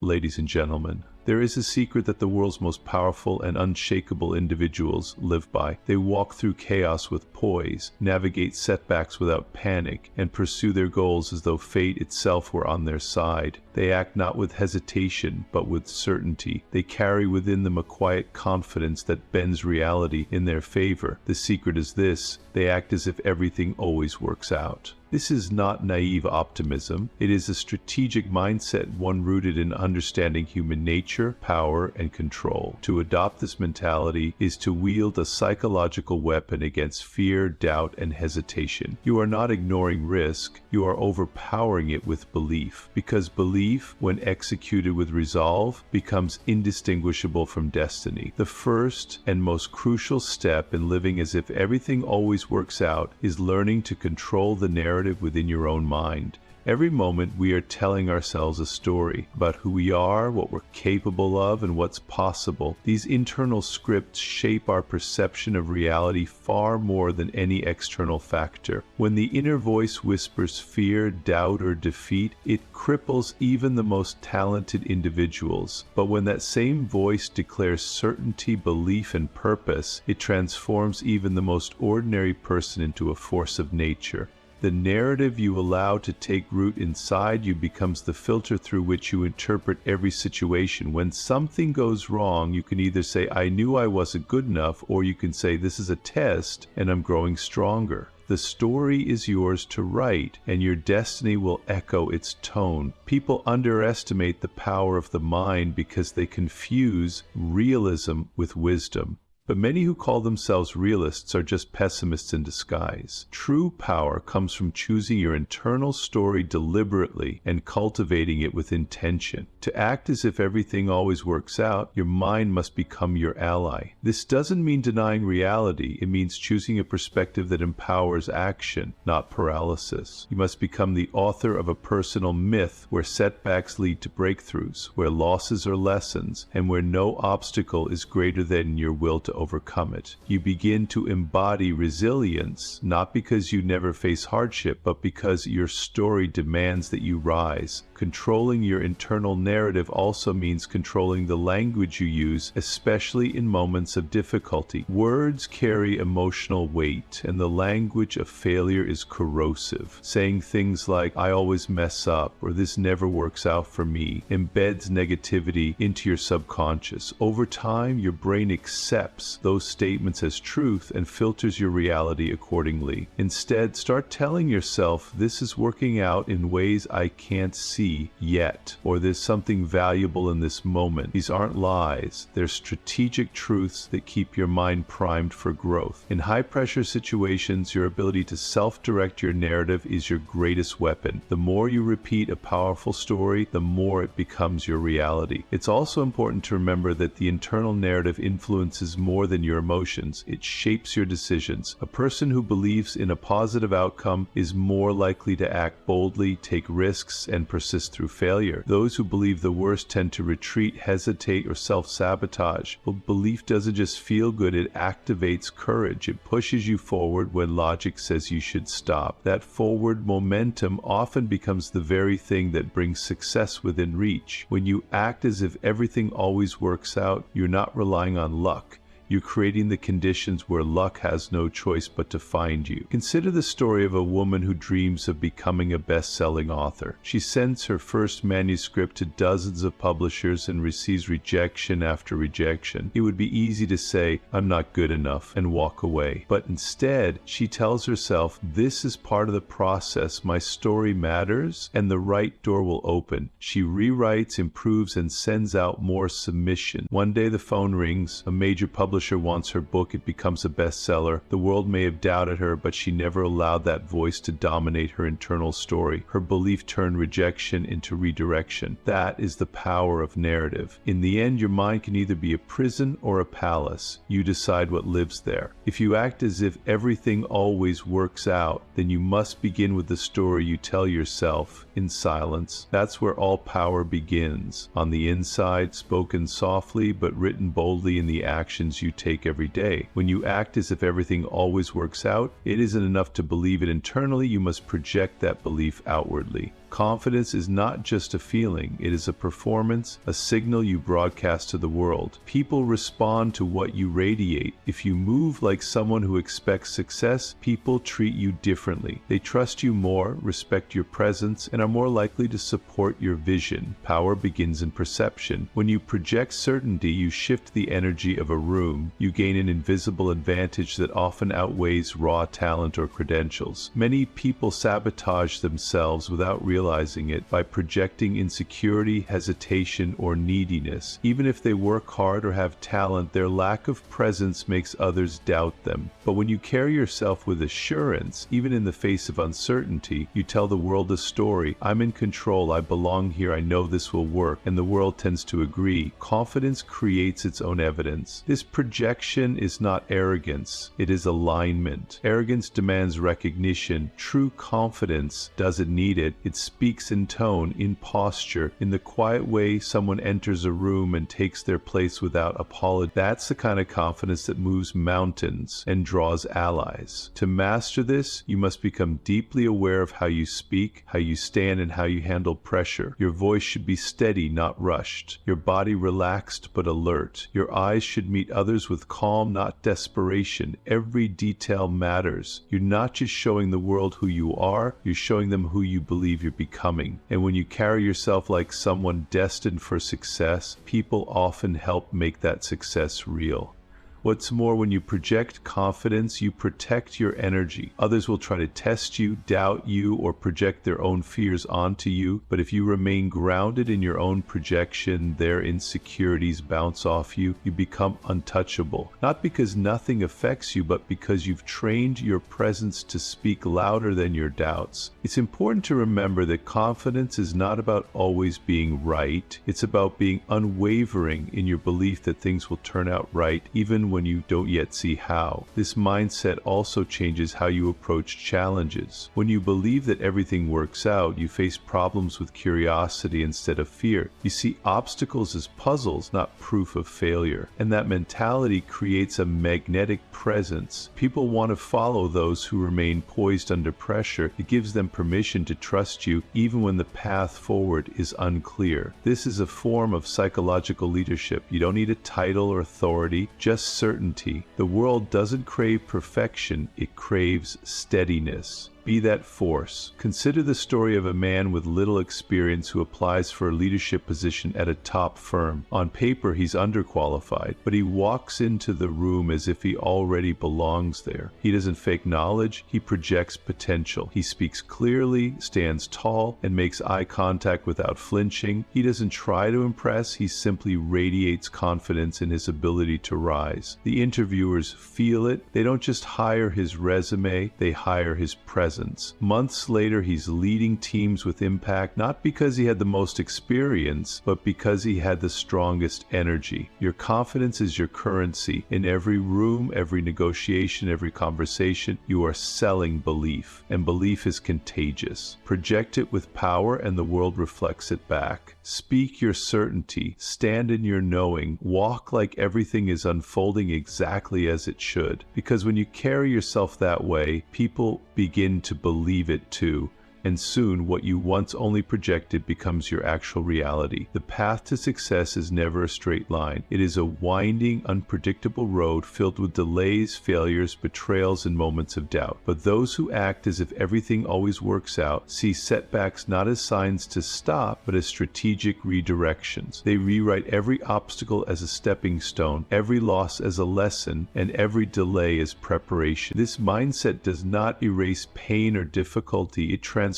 ladies and gentlemen. There is a secret that the world's most powerful and unshakable individuals live by. They walk through chaos with poise, navigate setbacks without panic, and pursue their goals as though fate itself were on their side. They act not with hesitation, but with certainty. They carry within them a quiet confidence that bends reality in their favor. The secret is this: they act as if everything always works out. This is not naive optimism. It is a strategic mindset, one rooted in understanding human nature, power, and control. To adopt this mentality is to wield a psychological weapon against fear, doubt, and hesitation. You are not ignoring risk, you are overpowering it with belief. Because belief, when executed with resolve, becomes indistinguishable from destiny. The first and most crucial step in living as if everything always works out is learning to control the narrative within your own mind. Every moment we are telling ourselves a story about who we are, what we're capable of, and what's possible. These internal scripts shape our perception of reality far more than any external factor. When the inner voice whispers fear, doubt, or defeat, it cripples even the most talented individuals. But when that same voice declares certainty, belief, and purpose, it transforms even the most ordinary person into a force of nature. The narrative you allow to take root inside you becomes the filter through which you interpret every situation. When something goes wrong, you can either say, "I knew I wasn't good enough," or you can say, "This is a test and I'm growing stronger." The story is yours to write, and your destiny will echo its tone. People underestimate the power of the mind because they confuse realism with wisdom. But many who call themselves realists are just pessimists in disguise. True power comes from choosing your internal story deliberately and cultivating it with intention. To act as if everything always works out, your mind must become your ally. This doesn't mean denying reality. It means choosing a perspective that empowers action, not paralysis. You must become the author of a personal myth where setbacks lead to breakthroughs, where losses are lessons, and where no obstacle is greater than your will to overcome it. You begin to embody resilience, not because you never face hardship, but because your story demands that you rise. Controlling your internal narrative also means controlling the language you use, especially in moments of difficulty. Words carry emotional weight, and the language of failure is corrosive. Saying things like, "I always mess up," or "This never works out for me," embeds negativity into your subconscious. Over time, your brain accepts those statements as truth and filters your reality accordingly. Instead, start telling yourself, "This is working out in ways I can't see yet," or "There's something valuable in this moment." These aren't lies, they're strategic truths that keep your mind primed for growth. In high-pressure situations, your ability to self-direct your narrative is your greatest weapon. The more you repeat a powerful story, the more it becomes your reality. It's also important to remember that the internal narrative influences more than your emotions. It shapes your decisions. A person who believes in a positive outcome is more likely to act boldly, take risks, and persist through failure. Those who believe the worst tend to retreat, hesitate, or self-sabotage. But belief doesn't just feel good, it activates courage. It pushes you forward when logic says you should stop. That forward momentum often becomes the very thing that brings success within reach. When you act as if everything always works out, you're not relying on luck. You're creating the conditions where luck has no choice but to find you. Consider the story of a woman who dreams of becoming a best-selling author. She sends her first manuscript to dozens of publishers and receives rejection after rejection. It would be easy to say, "I'm not good enough," and walk away. But instead, she tells herself, "This is part of the process. My story matters, and the right door will open." She rewrites, improves, and sends out more submissions. One day the phone rings. A major publisher wants her book. It becomes a bestseller. The world may have doubted her, but she never allowed that voice to dominate her internal story. Her belief turned rejection into redirection. That is the power of narrative. In the end, your mind can either be a prison or a palace. You decide what lives there. If you act as if everything always works out, then you must begin with the story you tell yourself in silence. That's where all power begins. On the inside, spoken softly, but written boldly in the actions you take every day. When you act as if everything always works out, it isn't enough to believe it internally. You must project that belief outwardly. Confidence is not just a feeling, it is a performance, a signal you broadcast to the world. People respond to what you radiate. If you move like someone who expects success, people treat you differently. They trust you more, respect your presence, and are more likely to support your vision. Power begins in perception. When you project certainty, you shift the energy of a room. You gain an invisible advantage that often outweighs raw talent or credentials. Many people sabotage themselves without realizing it by projecting insecurity, hesitation, or neediness. Even if they work hard or have talent, their lack of presence makes others doubt them. But when you carry yourself with assurance, even in the face of uncertainty, you tell the world a story. I'm in control, I belong here, I know this will work, and the world tends to agree. Confidence creates its own evidence. This projection is not arrogance, it is alignment. Arrogance demands recognition. True confidence doesn't need it. It speaks in tone, in posture, in the quiet way someone enters a room and takes their place without apology. That's the kind of confidence that moves mountains and draws allies. To master this, you must become deeply aware of how you speak, how you stand, and how you handle pressure. Your voice should be steady, not rushed. Your body relaxed but alert. Your eyes should meet others with calm, not desperation. Every detail matters. You're not just showing the world who you are, you're showing them who you believe you're becoming. And when you carry yourself like someone destined for success, people often help make that success real. What's more, when you project confidence, you protect your energy. Others will try to test you, doubt you, or project their own fears onto you. But if you remain grounded in your own projection, their insecurities bounce off you. You become untouchable. Not because nothing affects you, but because you've trained your presence to speak louder than your doubts. It's important to remember that confidence is not about always being right. It's about being unwavering in your belief that things will turn out right, even when you don't yet see how. This mindset also changes how you approach challenges. When you believe that everything works out, you face problems with curiosity instead of fear. You see obstacles as puzzles, not proof of failure. And that mentality creates a magnetic presence. People want to follow those who remain poised under pressure. It gives them permission to trust you even when the path forward is unclear. This is a form of psychological leadership. You don't need a title or authority, just certainty. The world doesn't crave perfection, it craves steadiness. Be that force. Consider the story of a man with little experience who applies for a leadership position at a top firm. On paper, he's underqualified, but he walks into the room as if he already belongs there. He doesn't fake knowledge, he projects potential. He speaks clearly, stands tall, and makes eye contact without flinching. He doesn't try to impress, he simply radiates confidence in his ability to rise. The interviewers feel it. They don't just hire his resume, they hire his presence. Months later, he's leading teams with impact, not because he had the most experience, but because he had the strongest energy. Your confidence is your currency. In every room, every negotiation, every conversation, you are selling belief, and belief is contagious. Project it with power, and the world reflects it back. Speak your certainty, stand in your knowing, walk like everything is unfolding exactly as it should. Because when you carry yourself that way, people begin to believe it too. And soon what you once only projected becomes your actual reality. The path to success is never a straight line. It is a winding, unpredictable road filled with delays, failures, betrayals, and moments of doubt. But those who act as if everything always works out see setbacks not as signs to stop, but as strategic redirections. They rewrite every obstacle as a stepping stone, every loss as a lesson, and every delay as preparation. This mindset does not erase pain or difficulty. It transforms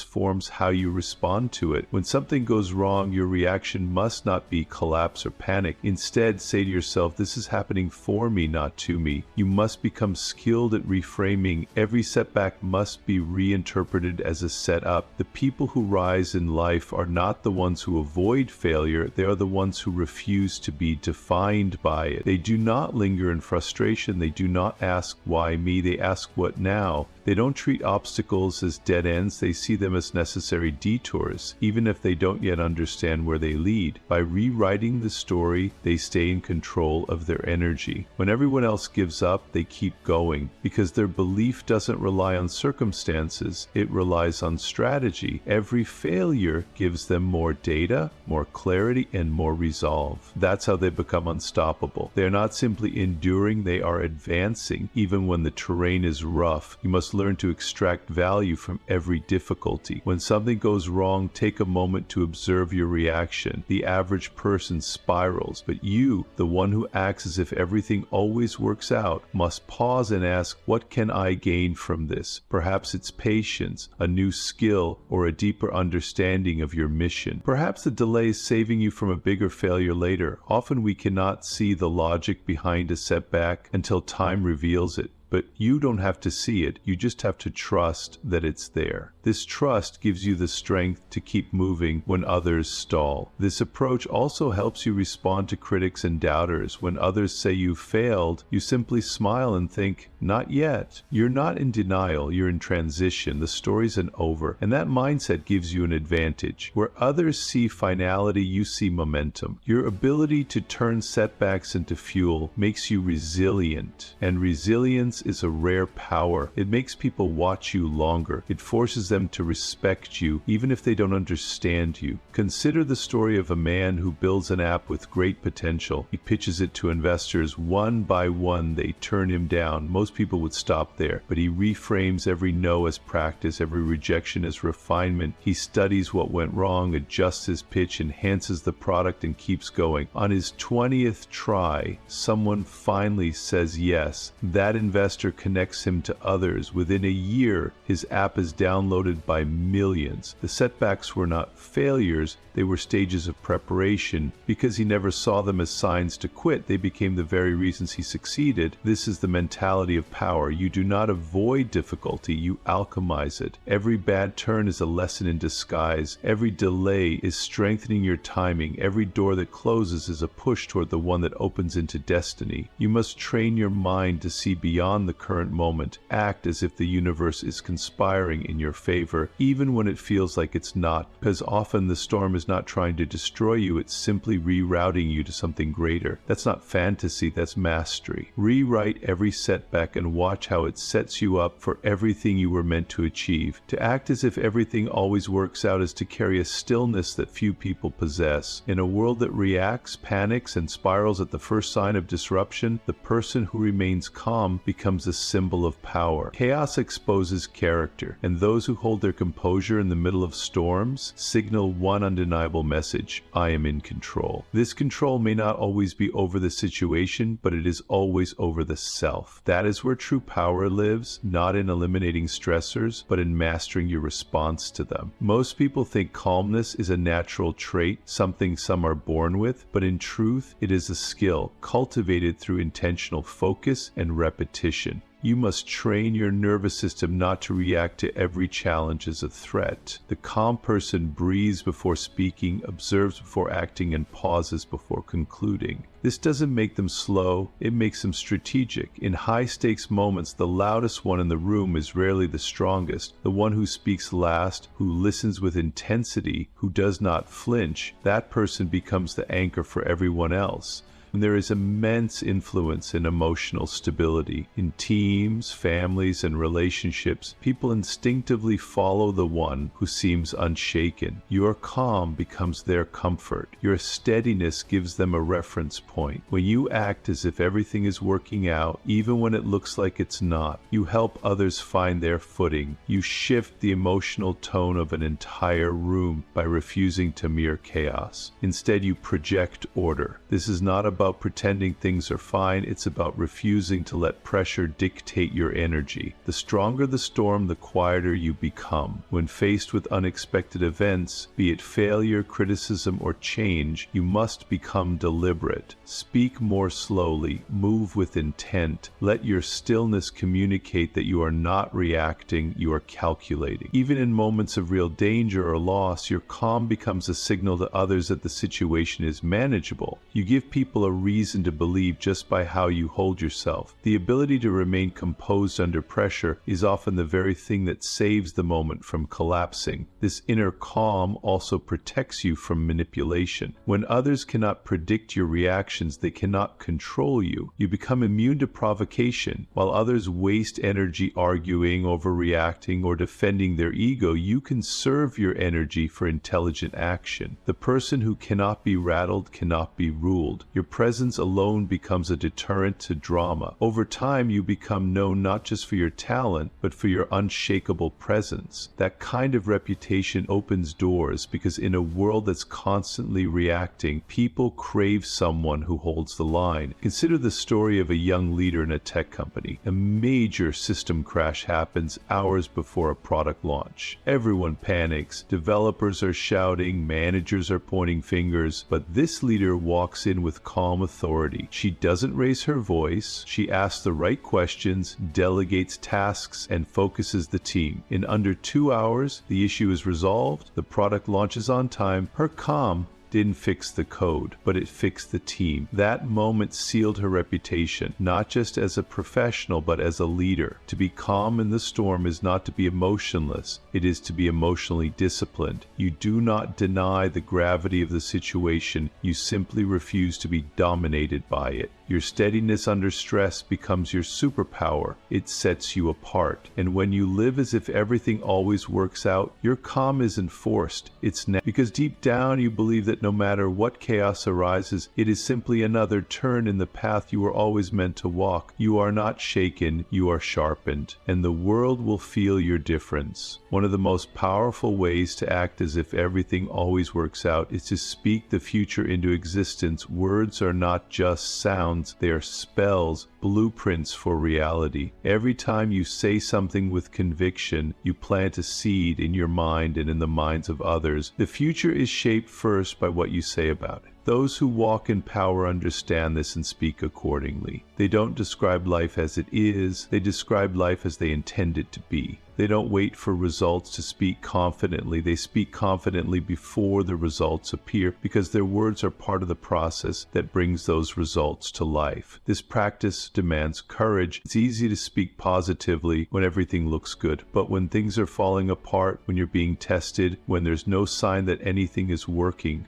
how you respond to it. When something goes wrong, your reaction must not be collapse or panic. Instead, say to yourself, this is happening for me, not to me. You must become skilled at reframing. Every setback must be reinterpreted as a setup. The people who rise in life are not the ones who avoid failure. They are the ones who refuse to be defined by it. They do not linger in frustration. They do not ask, why me? They ask, what now? They don't treat obstacles as dead ends, they see them as necessary detours, even if they don't yet understand where they lead. By rewriting the story, they stay in control of their energy. When everyone else gives up, they keep going, because their belief doesn't rely on circumstances, it relies on strategy. Every failure gives them more data, more clarity, and more resolve. That's how they become unstoppable. They are not simply enduring, they are advancing. Even when the terrain is rough, you must learn to extract value from every difficulty. When something goes wrong, take a moment to observe your reaction. The average person spirals, but you, the one who acts as if everything always works out, must pause and ask, what can I gain from this? Perhaps it's patience, a new skill, or a deeper understanding of your mission. Perhaps the delay is saving you from a bigger failure later. Often we cannot see the logic behind a setback until time reveals it. But you don't have to see it, you just have to trust that it's there. This trust gives you the strength to keep moving when others stall. This approach also helps you respond to critics and doubters. When others say you failed, you simply smile and think, not yet. You're not in denial, you're in transition. The story isn't over. And that mindset gives you an advantage. Where others see finality, you see momentum. Your ability to turn setbacks into fuel makes you resilient. And resilience is a rare power. It makes people watch you longer. It forces them to respect you, even if they don't understand you. Consider the story of a man who builds an app with great potential. He pitches it to investors. One by one, they turn him down. Most people would stop there, but he reframes every no as practice, every rejection as refinement. He studies what went wrong, adjusts his pitch, enhances the product, and keeps going. On his 20th try, someone finally says yes. That investor connects him to others. Within a year, his app is downloaded by millions. The setbacks were not failures, they were stages of preparation. Because he never saw them as signs to quit, they became the very reasons he succeeded. This is the mentality of power. You do not avoid difficulty, you alchemize it. Every bad turn is a lesson in disguise. Every delay is strengthening your timing. Every door that closes is a push toward the one that opens into destiny. You must train your mind to see beyond the current moment. Act as if the universe is conspiring in your favor, even when it feels like it's not, because often the storm is not trying to destroy you, it's simply rerouting you to something greater. That's not fantasy, that's mastery. Rewrite every setback and watch how it sets you up for everything you were meant to achieve. To act as if everything always works out is to carry a stillness that few people possess. In a world that reacts, panics, and spirals at the first sign of disruption, the person who remains calm becomes a symbol of power. Chaos exposes character, and those who hold their composure in the middle of storms signal one undeniable message: I am in control. This control may not always be over the situation, but it is always over the self. That is where true power lives, not in eliminating stressors, but in mastering your response to them. Most people think calmness is a natural trait, something some are born with, but in truth, it is a skill cultivated through intentional focus and repetition. You must train your nervous system not to react to every challenge as a threat. The calm person breathes before speaking, observes before acting, and pauses before concluding. This doesn't make them slow, it makes them strategic. In high-stakes moments, the loudest one in the room is rarely the strongest. The one who speaks last, who listens with intensity, who does not flinch, that person becomes the anchor for everyone else. And there is immense influence in emotional stability. In teams, families, and relationships, people instinctively follow the one who seems unshaken. Your calm becomes their comfort. Your steadiness gives them a reference point. When you act as if everything is working out, even when it looks like it's not, you help others find their footing. You shift the emotional tone of an entire room by refusing to mirror chaos. Instead, you project order. This is not about pretending things are fine, it's about refusing to let pressure dictate your energy. The stronger the storm, the quieter you become. When faced with unexpected events, be it failure, criticism, or change, you must become deliberate. Speak more slowly, move with intent. Let your stillness communicate that you are not reacting, you are calculating. Even in moments of real danger or loss, your calm becomes a signal to others that the situation is manageable. You give people a a reason to believe just by how you hold yourself. The ability to remain composed under pressure is often the very thing that saves the moment from collapsing. This inner calm also protects you from manipulation. When others cannot predict your reactions, they cannot control you. You become immune to provocation. While others waste energy arguing, overreacting, or defending their ego, you conserve your energy for intelligent action. The person who cannot be rattled cannot be ruled. Your presence alone becomes a deterrent to drama. Over time, you become known not just for your talent, but for your unshakable presence. That kind of reputation opens doors because in a world that's constantly reacting, people crave someone who holds the line. Consider the story of a young leader in a tech company. A major system crash happens hours before a product launch. Everyone panics. Developers are shouting, managers are pointing fingers, but this leader walks in with calm authority. She doesn't raise her voice. She asks the right questions, delegates tasks, and focuses the team. In under 2 hours, the issue is resolved. The product launches on time. Her calm didn't fix the code, but it fixed the team. That moment sealed her reputation, not just as a professional, but as a leader. To be calm in the storm is not to be emotionless. It is to be emotionally disciplined. You do not deny the gravity of the situation. You simply refuse to be dominated by it. Your steadiness under stress becomes your superpower. It sets you apart. And when you live as if everything always works out, your calm isn't forced. It's because deep down you believe that no matter what chaos arises, it is simply another turn in the path you were always meant to walk. You are not shaken, you are sharpened, and the world will feel your difference. One of the most powerful ways to act as if everything always works out is to speak the future into existence. Words are not just sounds, they are spells, blueprints for reality. Every time you say something with conviction, you plant a seed in your mind and in the minds of others. The future is shaped first by what you say about it. Those who walk in power understand this and speak accordingly. They don't describe life as it is, they describe life as they intend it to be. They don't wait for results to speak confidently. They speak confidently before the results appear because their words are part of the process that brings those results to life. This practice demands courage. It's easy to speak positively when everything looks good, but when things are falling apart, when you're being tested, when there's no sign that anything is working,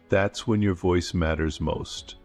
that's when your voice matters most.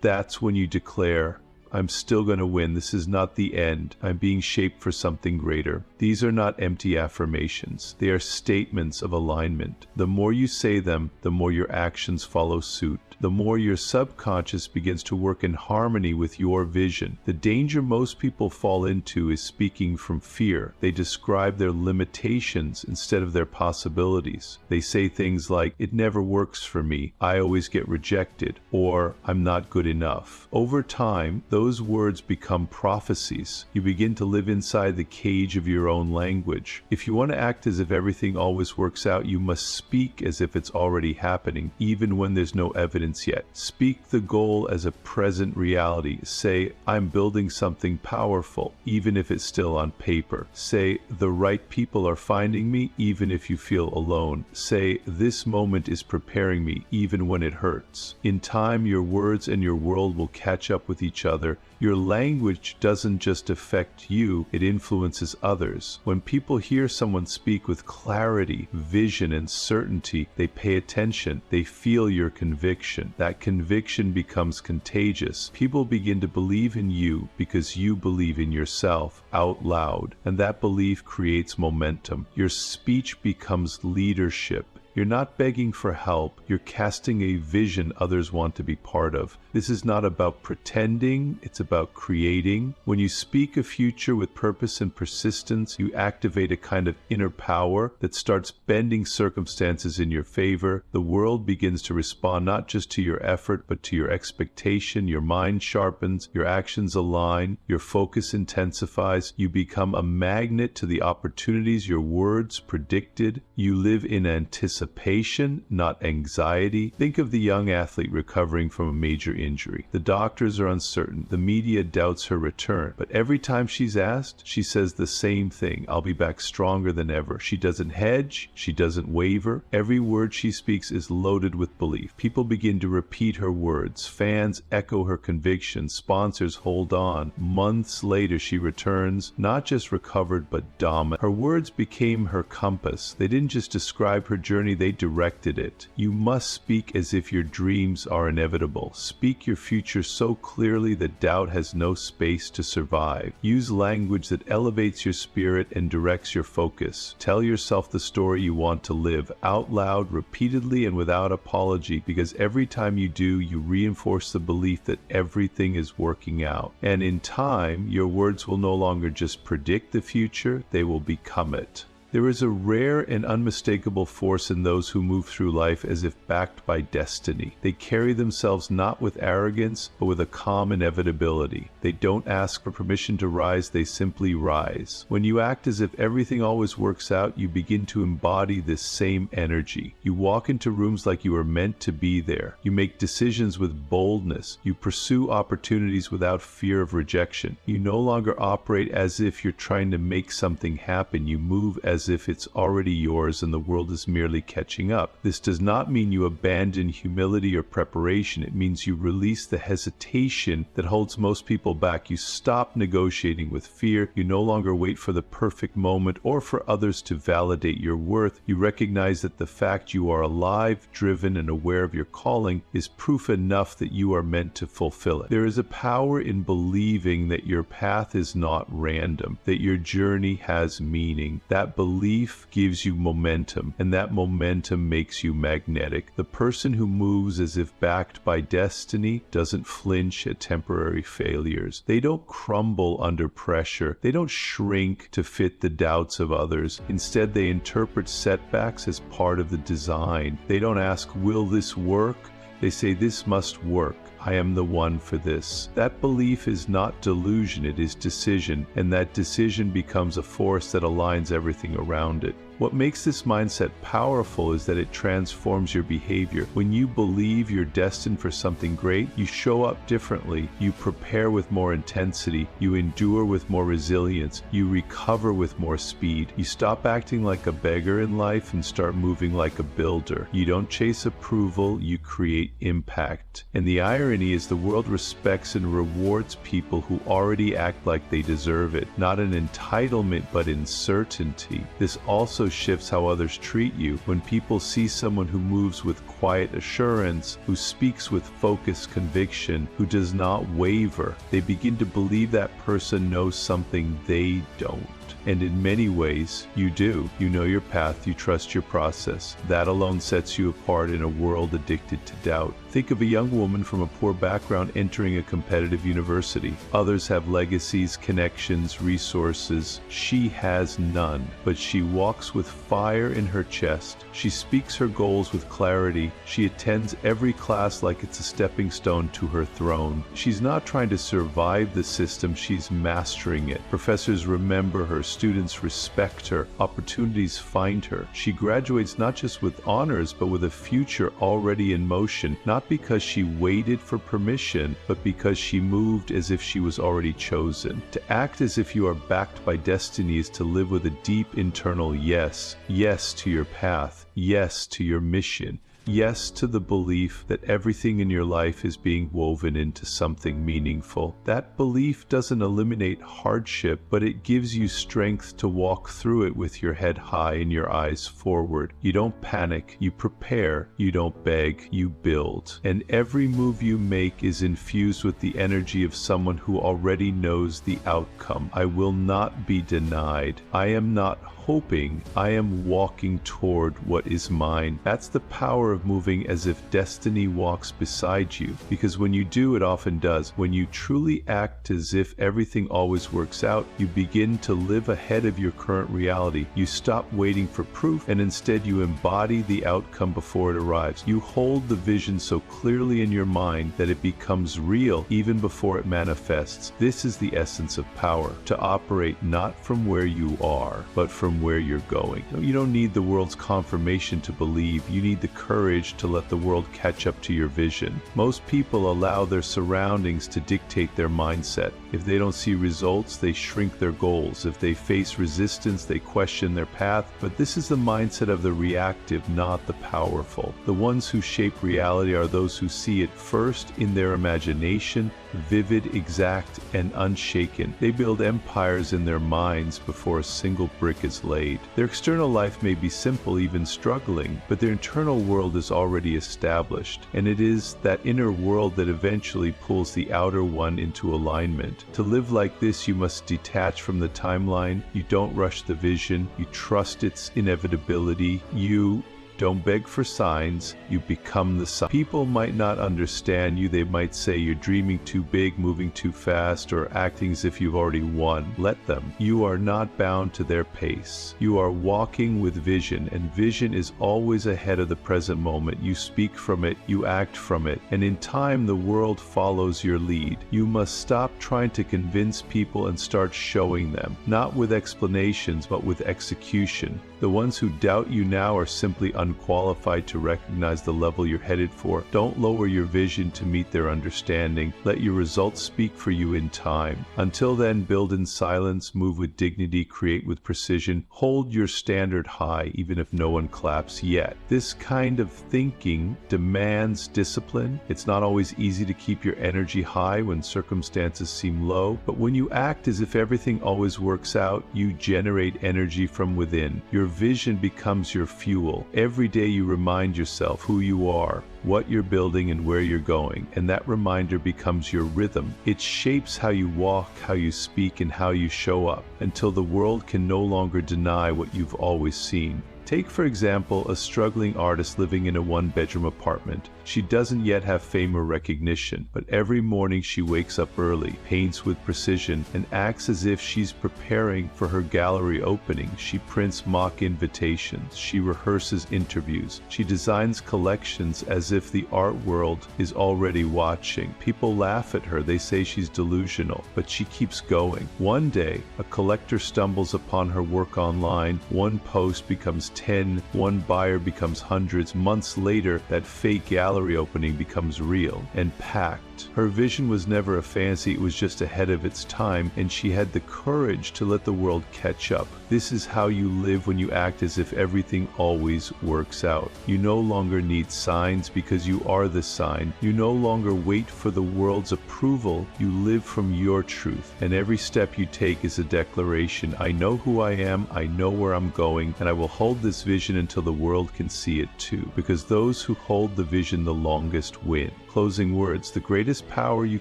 That's when you declare, I'm still going to win. This is not the end. I'm being shaped for something greater. These are not empty affirmations. They are statements of alignment. The more you say them, the more your actions follow suit. The more your subconscious begins to work in harmony with your vision. The danger most people fall into is speaking from fear. They describe their limitations instead of their possibilities. They say things like, it never works for me, I always get rejected, or I'm not good enough. Over time, those words become prophecies. You begin to live inside the cage of your own language. If you want to act as if everything always works out, you must speak as if it's already happening, even when there's no evidence yet. Speak the goal as a present reality. Say, I'm building something powerful, even if it's still on paper. Say, the right people are finding me, even if you feel alone. Say, this moment is preparing me, even when it hurts. In time, your words and your world will catch up with each other. Your language doesn't just affect you, it influences others. When people hear someone speak with clarity, vision, and certainty, they pay attention. They feel your conviction. That conviction becomes contagious. People begin to believe in you because you believe in yourself out loud, and that belief creates momentum. Your speech becomes leadership. You're not begging for help, you're casting a vision others want to be part of. This is not about pretending, it's about creating. When you speak a future with purpose and persistence, you activate a kind of inner power that starts bending circumstances in your favor. The world begins to respond not just to your effort, but to your expectation. Your mind sharpens, your actions align, your focus intensifies. You become a magnet to the opportunities your words predicted. You live in anticipation. anticipation, not anxiety. Think of the young athlete recovering from a major injury. The doctors are uncertain. The media doubts her return. But every time she's asked, she says the same thing: I'll be back stronger than ever. She doesn't hedge. She doesn't waver. Every word she speaks is loaded with belief. People begin to repeat her words. Fans echo her convictions. Sponsors hold on. Months later, she returns, not just recovered, but dominant. Her words became her compass. They didn't just describe her journey, they directed it. You must speak as if your dreams are inevitable. Speak your future so clearly that doubt has no space to survive. Use language that elevates your spirit and directs your focus. Tell yourself the story you want to live, out loud, repeatedly, and without apology, because every time you do, you reinforce the belief that everything is working out. And in time, your words will no longer just predict the future, they will become it. There is a rare and unmistakable force in those who move through life as if backed by destiny. They carry themselves not with arrogance, but with a calm inevitability. They don't ask for permission to rise, they simply rise. When you act as if everything always works out, you begin to embody this same energy. You walk into rooms like you are meant to be there. You make decisions with boldness. You pursue opportunities without fear of rejection. You no longer operate as if you're trying to make something happen. You move as if it's already yours and the world is merely catching up. This does not mean you abandon humility or preparation. It means you release the hesitation that holds most people back. You stop negotiating with fear. You no longer wait for the perfect moment or for others to validate your worth. You recognize that the fact you are alive, driven, and aware of your calling is proof enough that you are meant to fulfill it. There is a power in believing that your path is not random, that your journey has meaning. That belief gives you momentum, and that momentum makes you magnetic. The person who moves as if backed by destiny doesn't flinch at temporary failures. They don't crumble under pressure. They don't shrink to fit the doubts of others. Instead, they interpret setbacks as part of the design. They don't ask, will this work? They say, this must work. I am the one for this. That belief is not delusion, it is decision, and that decision becomes a force that aligns everything around it. What makes this mindset powerful is that it transforms your behavior. When you believe you're destined for something great, you show up differently. You prepare with more intensity. You endure with more resilience. You recover with more speed. You stop acting like a beggar in life and start moving like a builder. You don't chase approval, you create impact. And the irony is the world respects and rewards people who already act like they deserve it. Not an entitlement, but in certainty. This also shifts how others treat you. When people see someone who moves with quiet assurance, who speaks with focused conviction, who does not waver, they begin to believe that person knows something they don't. And in many ways, you do. You know your path, you trust your process. That alone sets you apart in a world addicted to doubt. Think of a young woman from a poor background entering a competitive university. Others have legacies, connections, resources. She has none, but she walks with fire in her chest. She speaks her goals with clarity. She attends every class like it's a stepping stone to her throne. She's not trying to survive the system, she's mastering it. Professors remember her, students respect her, opportunities find her. She graduates not just with honors, but with a future already in motion, not because she waited for permission, but because she moved as if she was already chosen. To act as if you are backed by destiny is to live with a deep internal yes. Yes to your path. Yes to your mission. Yes to the belief that everything in your life is being woven into something meaningful. That belief doesn't eliminate hardship, but it gives you strength to walk through it with your head high and your eyes forward. You don't panic, you prepare. You don't beg, you build. And every move you make is infused with the energy of someone who already knows the outcome. I will not be denied. I am not hoping, I am walking toward what is mine. That's the power of moving as if destiny walks beside you, because when you do, it often does. When you truly act as if everything always works out, you begin to live ahead of your current reality. You stop waiting for proof, and instead you embody the outcome before it arrives. You hold the vision so clearly in your mind that it becomes real even before it manifests. This is the essence of power, to operate not from where you are, but from and where you're going. You don't need the world's confirmation to believe. You need the courage to let the world catch up to your vision. Most people allow their surroundings to dictate their mindset. If they don't see results, they shrink their goals. If they face resistance, they question their path. But this is the mindset of the reactive, not the powerful. The ones who shape reality are those who see it first in their imagination, vivid, exact, and unshaken. They build empires in their minds before a single brick is laid. Their external life may be simple, even struggling, but their internal world is already established, and it is that inner world that eventually pulls the outer one into alignment. To live like this, you must detach from the timeline. You don't rush the vision. You trust its inevitability. You don't beg for signs, you become the sign. People might not understand you. They might say you're dreaming too big, moving too fast, or acting as if you've already won. Let them. You are not bound to their pace. You are walking with vision, and vision is always ahead of the present moment. You speak from it, you act from it, and in time the world follows your lead. You must stop trying to convince people and start showing them, not with explanations, but with execution. The ones who doubt you now are simply unqualified to recognize the level you're headed for. Don't lower your vision to meet their understanding. Let your results speak for you in time. Until then, build in silence, move with dignity, create with precision. Hold your standard high, even if no one claps yet. This kind of thinking demands discipline. It's not always easy to keep your energy high when circumstances seem low, but when you act as if everything always works out, you generate energy from within. Your vision becomes your fuel. Every day you remind yourself who you are, what you're building, and where you're going, and that reminder becomes your rhythm. It shapes how you walk, how you speak, and how you show up, until the world can no longer deny what you've always seen. Take, for example, a struggling artist living in a one-bedroom apartment. She doesn't yet have fame or recognition, but every morning she wakes up early, paints with precision, and acts as if she's preparing for her gallery opening. She prints mock invitations. She rehearses interviews. She designs collections as if the art world is already watching. People laugh at her. They say she's delusional, but she keeps going. One day, a collector stumbles upon her work online. One post becomes 10, one buyer becomes hundreds. Months later, that fake gallery opening becomes real and packed. Her vision was never a fancy, it was just ahead of its time, and she had the courage to let the world catch up. This is how you live when you act as if everything always works out. You no longer need signs because you are the sign. You no longer wait for the world's approval. You live from your truth, and every step you take is a declaration. I know who I am, I know where I'm going, and I will hold this vision until the world can see it too, because those who hold the vision the longest win. Closing words, the greatest power you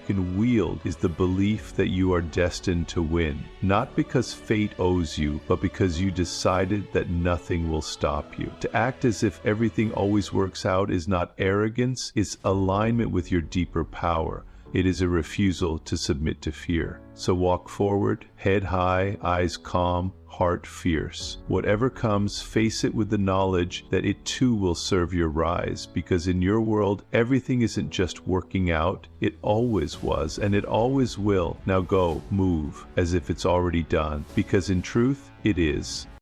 can wield is the belief that you are destined to win, not because fate owes you, but because you decided that nothing will stop you. To act as if everything always works out is not arrogance, it's alignment with your deeper power. It is a refusal to submit to fear. So walk forward, head high, eyes calm, heart fierce. Whatever comes, face it with the knowledge that it too will serve your rise, because in your world, everything isn't just working out. It always was, and it always will. Now go, move, as if it's already done, because in truth, it is.